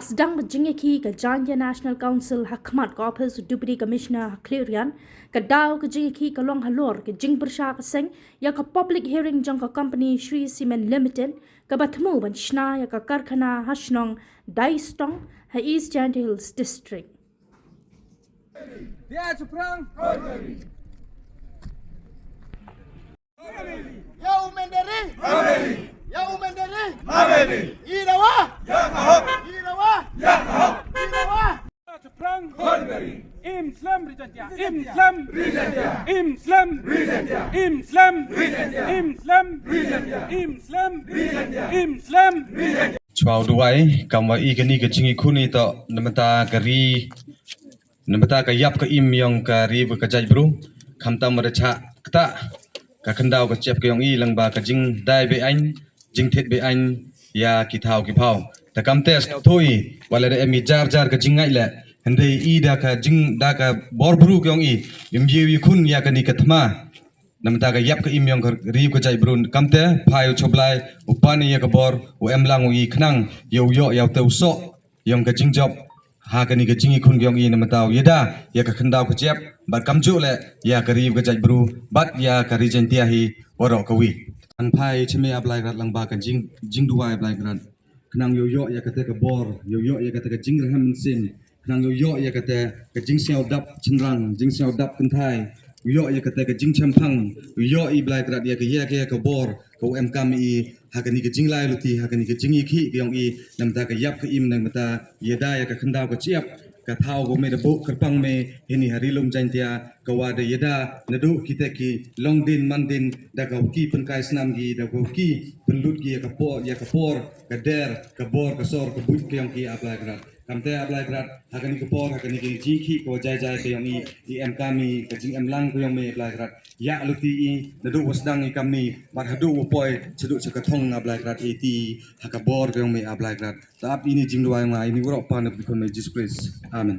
Sdang jingiakhih ke Janja National Council khmat ke Ophis Deputy Commissioner Khliehriat ke daw ke jingiakhih ke long halor ke jing bersha ke seng ya ke public hearing jang ke company Sri Cement Limited ke batmu ban shna ya ke karkhana hashnong Sdang ha East Janja Hills District. Dia seberang. Ya umenderi. Ya umenderi. Irawa. Irawa. Irawa. Seberang. Islam Rijantia. Islam Rijantia. Islam Rijantia. Islam Rijantia. Islam Rijantia. Islam Rijantia. Islam Rijantia. Chwao duai kamwa ikani ke jingi khuni to namata kari namata ka yap ka im yong kari ka jai bru khamta maracha kta ka khandau ka chep ka yong i langba ka jing dai be ain jing thet be ain ya ki thau ki phau ta kamte thoi wala de mi jar jar ka jingai la hande i da ka jing da ka bor bru ka yong i imji khun ya ka ni ka thma namta ka yap ka im yong ri ka jai bru kamte phai choblai upani ya ka bor u emlang u i khnang yo yo yaw teu so yong ka jing job ha ka ni ka jingi khun gyong i namta yeda ya ka khandau ka chep bat kamju le ya ka ri ka jai bru bat ya ka ri jentia hi oro ka wi an phai chime ablai rat lang ba ka jing duai ablai rat khnang yo yo ya ka te ka bor yo yo ya ka te ka jing raham sin khnang yo yo ya ka te ka jing siao dap chinrang jing siao dap kan thai yo ya ka te ka jing champang yo i blai rat ya ka bor ko em kam i ha ka ni ka jing lai luti ha ka ni ka jing i khi gyong i namta ka yap ka im nang mata yeda ya ka khandau ka chiap ka thau go me de bo karpang me hini hari lum jantia ka wa de yeda nadu kita ki long din man din da ka ki pen kai snam gi da ko ki pen lut gi ka por ka der ka bor ka sor ka buit kyong ki ablai grat kamte ablai grat ha ka ni ka por ha ka ni ki ji khi ko jai jai ka yong i em kami ka jing em lang ko yong me ablai grat ya luti i nadu wasdang i kami bar hadu wo poi chedu chaka thong ablai grat i ti ha ka bor ko yong me ablai grat tap ini jing duai ngai ni woro pa na bikon me Jesus Christ amen.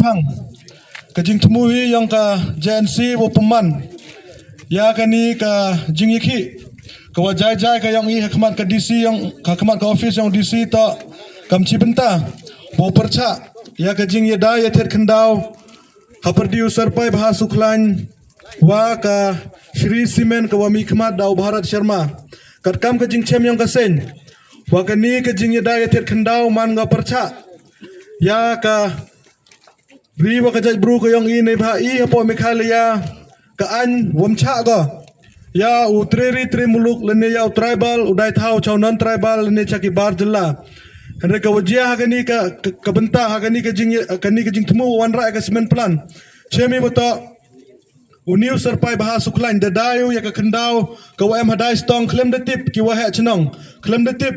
Thang kajing temui yang ka JNC wo peman ya kani ka jingiakhih ka wajai jai ka yang i khmat ka DC yang ka khmat ka Ophis yang DC to kamchi benta wo percha ya ka jing yeda ya thet khandau ha producer pai bha suklan wa ka Sri Cement ka wami khmat dau Bharat Sharma kat kam ka jing chem yang ka sen wa kani ka jing yeda ya thet khandau man ga percha ya ka Riwa ka jai bru ko yong i nei pha i hapo Mikhalia ka an womcha go ya u tri muluk lene ya tribal udai thau chau non tribal lene chaki bar jilla hande ka wajia ha kani ka benta ha kani ka jing thmu wan ra ka cement plan chemi bota u new sarpai baha suklan da dayu ya ka khandau ka wa em hadai stong klem de tip ki wa ha chnong klem de tip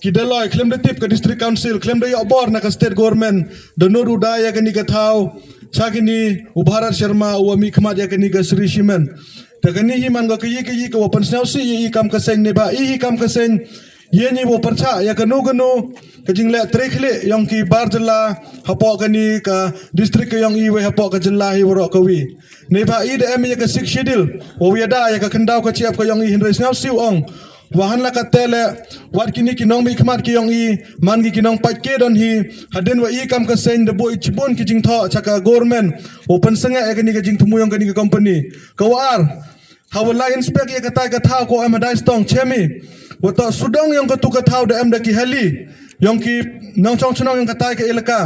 ki deloi klem de tip ka district council klem de ya bor na ka state government the noru da ya kani ka thau chakini u Bharat Sharma u ami khmat ya kani ka Sri Cement ta kani hi man ga ki ka open snau si i kam ka sen ne ba i kam ka sen ye ni wo parcha ya ka no ka jingle trekhle yong ki bar jilla hapo kani ka district ka yong i we hapo ka jilla hi woro ka wi ne ba i de em ya ka six schedule o wi da ya ka khandau ka chiap ka yong i hin res snau siu ong wahan la ka tele wat kini kinong mi khmat ki yong i man gi kinong pat ke don hi haden wa i kam ka sen de boy chibon ki jing tho chaka government open sanga e kani ka jing thumu yong kani ka company ka war hawala inspect ya ka ta ka thau ko am dai stong chemi wato sudong yong ka tu ka thau de am da ki hali yong ki nang chong chunong yong ka ta ka elaka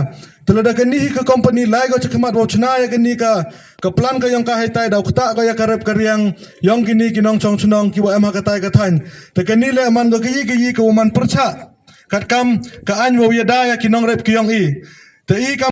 telada kani hi ka company lai go chakmat wo chna ya kani ka plan ka yong ka hai tai dau khta ka ya karep karyang yong kini kinong chong chunong ki wa am ka tai ka thain te kani le man go ki ko man percha kat kam ka an wo ya da ya kinong rep ki yong i te i kam